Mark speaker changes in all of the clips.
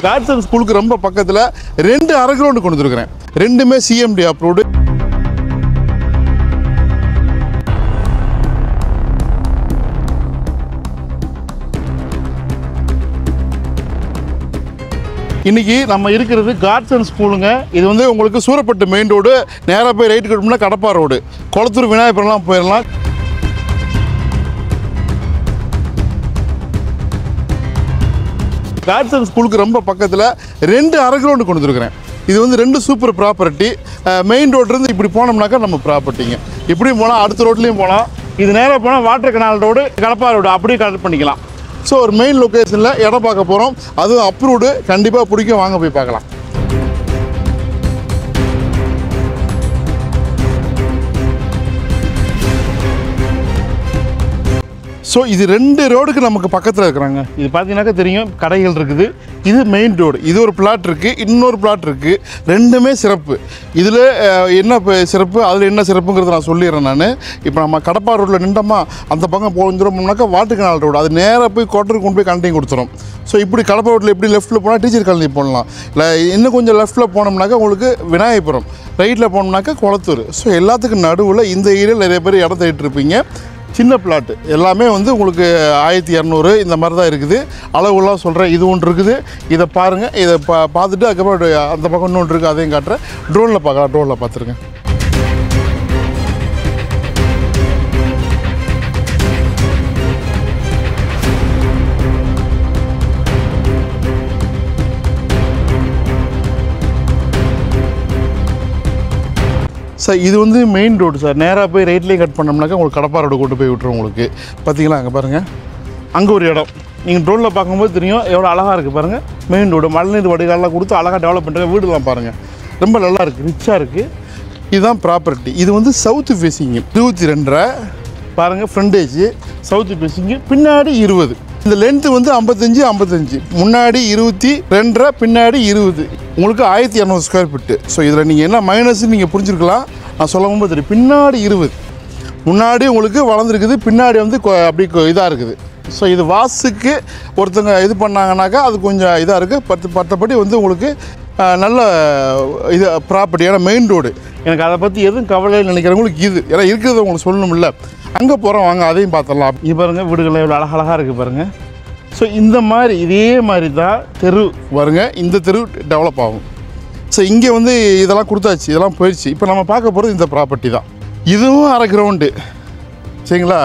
Speaker 1: காட்சன் ஸ்கூலுக்கு ரொம்ப பக்கத்தில் 2 அரை கிரவுண்டு கொண்டு வந்துருக்கிறேன். ரெண்டுமே சிஎம்டி அப்ரூவ்டு. இன்றைக்கி நம்ம இருக்கிறது காட்சன் ஸ்கூலுங்க. இது வந்து உங்களுக்கு சூரப்பட்டு மெயின் ரோடு. நேராக போய் ரைட்டு கட்டணும்னா கடப்பா ரோடு, குளத்தூர் விநாயகபுரம்லாம் போயிடலாம். காட்சன் ஸ்கூலுக்கு ரொம்ப பக்கத்தில் 2 அரை கிரவுண்டு கொண்டு வந்துருக்கிறேன். இது வந்து 2 சூப்பர் ப்ராப்பர்ட்டி. மெயின் ரோட்லேருந்து இப்படி போனோம்னாக்கா நம்ம ப்ராப்பர்ட்டிங்க. இப்படியும் போனால் அடுத்த ரோட்லேயும் போகலாம். இது நேராக போனால் water canal road, Kadapa road அப்படியே கனெக்ட் பண்ணிக்கலாம். ஸோ ஒரு மெயின் லொக்கேஷனில் இடம் பார்க்க போகிறோம். அதுவும் அப்ரூவ்டு. கண்டிப்பாக பிடிக்கும், வாங்க போய் பார்க்கலாம். ஸோ இது 2 ரோடுக்கு நமக்கு பக்கத்தில் இருக்கிறாங்க. இது பார்த்தீங்கன்னாக்கா தெரியும், கடைகள் இருக்குது. இது மெயின் ரோடு. இது ஒரு பிளாட் இருக்குது, இன்னொரு பிளாட் இருக்குது. ரெண்டுமே சிறப்பு. இதில் என்ன சிறப்பு, அதில் என்ன சிறப்புங்கிறத நான் சொல்லிடுறேன். நான் இப்போ நம்ம கடப்பா ரோட்டில் நின்றோமா, அந்த பக்கம் போகிறோம்னாக்கா வாட்டர் கனால் ரோடு, அது நேராக போய் கோட்டருக்கு கொண்டு போய் கனெக்டிங் கொடுத்துரும். ஸோ இப்படி கடப்பா ரோட்டில் எப்படி லெஃப்ட்டில் போனால் டீச்சர் காலனி போடலாம். இல்லை இன்னும் கொஞ்சம் லெஃப்ட்டில் போனோம்னாக்கா உங்களுக்கு விநாயகபுரம், ரைட்டில் போனோம்னாக்கா குளத்தூர். ஸோ எல்லாத்துக்கும் நடுவில் இந்த ஏரியாவில் நிறைய பேர் இடம் தேடிட்டு இருப்பீங்க. சின்ன பிளாட்டு எல்லாமே வந்து உங்களுக்கு 1200 இந்த மாதிரி தான் இருக்குது. அளவுலாம் சொல்கிறேன். இது ஒன்று இருக்குது, இதை பாருங்கள். இதை பார்த்துட்டு அதுக்கப்புறம் அந்த பக்கம் இன்னொன்று இருக்குது, அதையும் காட்டுறேன். ட்ரோனில் பார்க்கலாம். ட்ரோனில் பார்த்துருங்க. சார் இது வந்து மெயின் ரோடு சார். நேராக போய் ரைட்லேயே கட் பண்ணோம்னாக்கா உங்களுக்கு கடப்பா ரோடு கொண்டு போய் விட்டுரும். உங்களுக்கு பார்த்தீங்களா, அங்கே பாருங்கள், அங்கே ஒரு இடம். நீங்கள் ட்ரோனில் பார்க்கும்போது தெரியும் எவ்வளோ அழகாக இருக்குது பாருங்கள். மெயின் ரோடு மழைநீர் வடிகாலெலாம் கொடுத்து அழகாக டெவலப் பண்ணுற வீடுலாம் பாருங்கள், ரொம்ப நல்லா இருக்குது, ரிச்சாக இருக்குது. இதுதான் ப்ராப்பர்ட்டி. இது வந்து சவுத்து ஃபேஸிங்கு 22 பாருங்கள். ஃப்ரண்டேஜ் சவுத்து ஃபேஸிங்கு, பின்னாடி 20. இந்த லென்த்து வந்து 55 முன்னாடி 22 பின்னாடி 20. உங்களுக்கு 1200 ஸ்கொயர் ஃபீட்டு. ஸோ இதில் நீங்கள் என்ன மைனஸ்ன்னு நீங்கள் புரிஞ்சுருக்கலாம். நான் சொல்லும் போது தெரியும். பின்னாடி 20, முன்னாடி உங்களுக்கு வளர்ந்துருக்குது, பின்னாடி வந்து அப்படி இதாக இருக்குது. ஸோ இது வாசுக்கு ஒருத்தங்க இது பண்ணாங்கனாக்கா அது கொஞ்சம் இதாக இருக்குது. பத்தபடி வந்து உங்களுக்கு நல்ல இது ப்ராப்பர்ட்டி. ஏன்னா மெயின் ரோடு, எனக்கு அதை பற்றி எதுவும் கவலை நினைக்கிறவங்களுக்கு இது. ஏன்னா இருக்கிறத உங்களுக்கு சொல்லணும்ல. அங்கே போகிறோம், வாங்க அதையும் பார்த்துடலாம். இது பாருங்கள், வீடுகளில் எவ்வளோ அழகழகாக இருக்குது பாருங்கள். ஸோ இந்த மாதிரி இதே மாதிரி தான் தெரு வருங்க. இந்த தெரு டெவலப் ஆகும். ஸோ இங்கே வந்து இதெல்லாம் கொடுத்தாச்சு, இதெல்லாம் போயிடுச்சு. இப்போ நம்ம பார்க்க போகிறது இந்த ப்ராப்பர்ட்டி தான். இதுவும் அரை கிரவுண்டு சரிங்களா.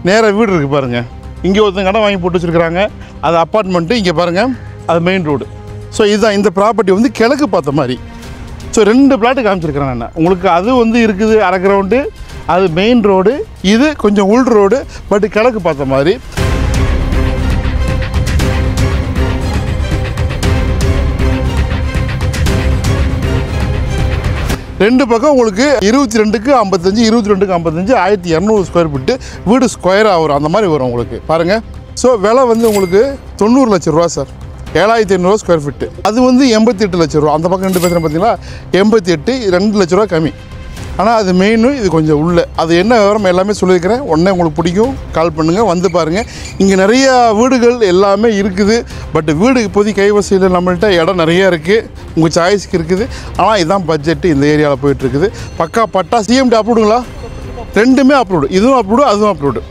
Speaker 1: நேராக வீடு இருக்குது பாருங்கள். இங்கே ஒருத்தங்க இடம் வாங்கி போட்டு வச்சுருக்குறாங்க, அது அப்பார்ட்மெண்ட்டு. இங்கே பாருங்கள், அது மெயின் ரோடு. ஸோ இதுதான் இந்த ப்ராப்பர்ட்டி வந்து கிழக்கு பார்த்த மாதிரி. ஸோ 2 பிளாட்டு காமிச்சிருக்கிறேன் நான் உங்களுக்கு. அது வந்து இருக்குது அரை கிரவுண்டு, அது மெயின் ரோடு. இது கொஞ்சம் உள் ரோடு, பட் கிழக்கு பார்த்த மாதிரி. ரெண்டு பக்கம் உங்களுக்கு 22க்கு 55, 22க்கு 55, 1200 ஸ்கொயர் ஃபீட்டு வீடு ஸ்கொயராக வரும். அந்த மாதிரி வரும் உங்களுக்கு பாருங்கள். ஸோ விலை வந்து உங்களுக்கு 90 லட்சம் ரூபா சார். 7500 square feet. அது வந்து 88 லட்சம் ரூபா. அந்த பக்கம் 2 பேசுகிறேன் பார்த்தீங்களா, 88, 2 லட்ச ரூபா கம்மி. ஆனால் அது மெயினு, இது கொஞ்சம் உள்ள. அது என்ன விவரம் எல்லாமே சொல்லியிருக்கிறேன். உடனே உங்களுக்கு பிடிக்கும், கால் பண்ணுங்கள், வந்து பாருங்கள். இங்கே நிறையா வீடுகள் எல்லாமே இருக்குது. பட் வீடு இப்போதைக்கு கைவசதியில் நம்மள்கிட்ட இடம் நிறையா இருக்குது, உங்கள் சாய்ஸுக்கு இருக்குது. ஆனால் இதுதான் பட்ஜெட்டு இந்த ஏரியாவில் போயிட்டுருக்குது. பக்கா பட்டா சிஎம்டி அப்ரூவ்டுங்களா? ரெண்டுமே அப்ரூவ்டு. இதுவும் அப்ரூவ்டு, அதுவும் அப்ரூவ்டு.